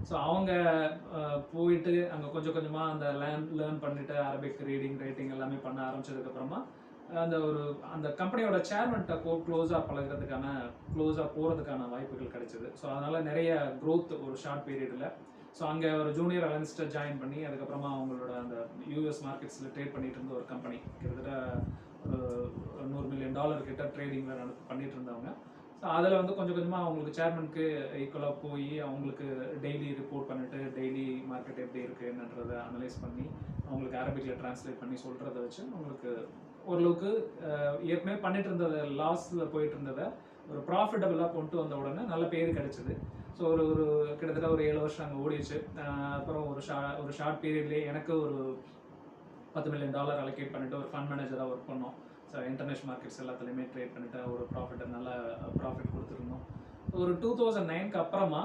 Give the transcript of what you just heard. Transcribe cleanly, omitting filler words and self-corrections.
So அவங்க போயிட்டு அங்கே கொஞ்சம் கொஞ்சமாக அந்த லேர்ன் பண்ணிட்டு அரபிக் ரீடிங் ரைட்டிங் எல்லாமே பண்ண ஆரம்பிச்சதுக்கப்புறமா அந்த அந்த கம்பெனியோட சேர்மன்ட்ட க்ளோஸாக க்ளோஸாக போகிறதுக்கான வாய்ப்புகள் கிடைச்சிது. ஸோ அதனால் நிறைய க்ரோத் ஒரு ஷார்ட் பீரியடில். ஸோ அங்கே ஒரு ஜூனியர் அனலிஸ்ட்டை ஜாயின் பண்ணி அதுக்கப்புறமா அவங்களோட அந்த யூஎஸ் மார்க்கெட்ஸில் ட்ரேட் பண்ணிட்டு இருந்த ஒரு கம்பெனி, கிட்டத்தட்ட ஒரு $100 மில்லியன் கிட்ட ட்ரேடிங்கில் பண்ணிட்டு இருந்தவங்க. ஸோ அதில் வந்து கொஞ்சம் கொஞ்சமாக அவங்களுக்கு சேர்மனுக்கு ஈக்குவலாக போய் அவங்களுக்கு டெய்லி ரிப்போர்ட் பண்ணிட்டு டெய்லி மார்க்கெட் எப்படி இருக்குது என்னன்றதை அனலைஸ் பண்ணி அவங்களுக்கு அரபிக்கில் ட்ரான்ஸ்லேட் பண்ணி சொல்கிறத வச்சு அவங்களுக்கு ஓரளவுக்கு ஏற்கனவே பண்ணிட்டு இருந்ததை லாஸில் போயிட்டு இருந்ததை ஒரு ப்ராஃபிட்டபிளாக கொண்டு வந்த உடனே நல்ல பேர் கிடைச்சிது. ஸோ ஒரு கிட்டத்தட்ட ஒரு 7 வருஷம் அங்கே ஓடிச்சு. அப்புறம் ஒரு ஷார்ட் பீரியட்லேயே எனக்கு ஒரு $10 மில்லியன் அலோகேட் பண்ணிட்டு ஒரு ஃபண்ட் மேனேஜராக ஒர்க் பண்ணோம். ஸோ இன்டர்நேஷனல் மார்க்கெட்ஸ் எல்லாத்துலேயுமே ட்ரேட் பண்ணிட்டு ஒரு நல்ல ப்ராஃபிட் கொடுத்துருந்தோம். ஒரு 2009க்கு அப்புறமா